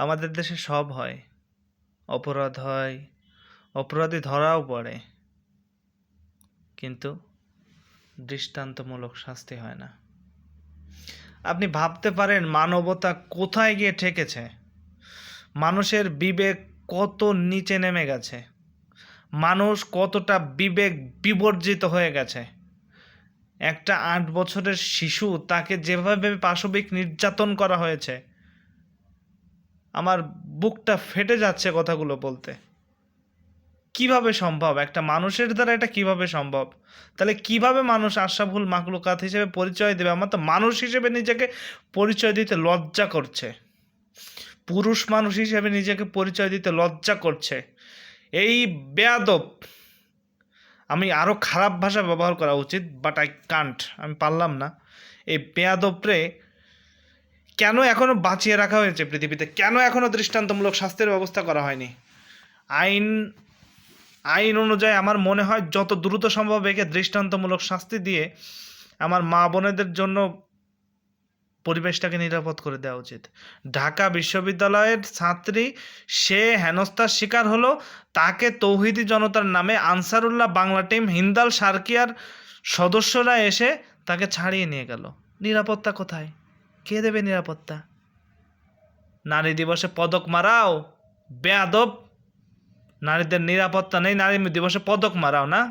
আমাদের দেশে সব হয়, অপরাধ হয়, অপরাধী ধরাও পড়ে, কিন্তু দৃষ্টান্তমূলক শাস্তি হয় না। আপনি ভাবতে পারেন মানবতা কোথায় গিয়ে ঠেকেছে, মানুষের বিবেক কত নিচে নেমে গেছে, মানুষ কতটা বিবেক বিবর্জিত হয়ে গেছে। একটা 8 বছরের শিশু, তাকে যেভাবে পাশবিক নির্যাতন করা হয়েছে, আমার বুকটা ফেটে যাচ্ছে কথাগুলো বলতে। কিভাবে সম্ভব? একটা মানুষের দ্বারা এটা কিভাবে সম্ভব? তাহলে কিভাবে মানুষ আশরাফুল মাখলুকাত হিসেবে পরিচয় দেবে? আমার তো মানুষ হিসেবে নিজেকে পরিচয় দিতে লজ্জা করছে, পুরুষ মানুষ হিসেবে নিজেকে পরিচয় দিতে লজ্জা করছে। এই বেয়াদব, আমি আরও খারাপ ভাষা ব্যবহার করা উচিত, বাট আই কান্ট, আমি পারলাম না। এই বেয়াদবরে কেন এখনও বাঁচিয়ে রাখা হয়েছে পৃথিবীতে? কেন এখনও দৃষ্টান্তমূলক শাস্তির ব্যবস্থা করা হয়নি? আইন অনুযায়ী আমার মনে হয় যত দ্রুত সম্ভব একে দৃষ্টান্তমূলক শাস্তি দিয়ে আমার মা বোনেদের জন্য পরিবেশটাকে নিরাপদ করে দেওয়া উচিত। ঢাকা বিশ্ববিদ্যালয়ের ছাত্রী, সে হেনস্থার শিকার হলো, তাকে তৌহিদি জনতার নামে আনসারুল্লাহ বাংলা টিম, হিন্দাল সার্কিয়ার সদস্যরা এসে তাকে ছাড়িয়ে নিয়ে গেল। নিরাপত্তা কোথায়? কে দেবে নিরাপত্তা? নারী দিবসে পদক মারাও, বেয়াদব। নারীদের নিরাপত্তা নেই, নারী দিবসে পদক মারাও না।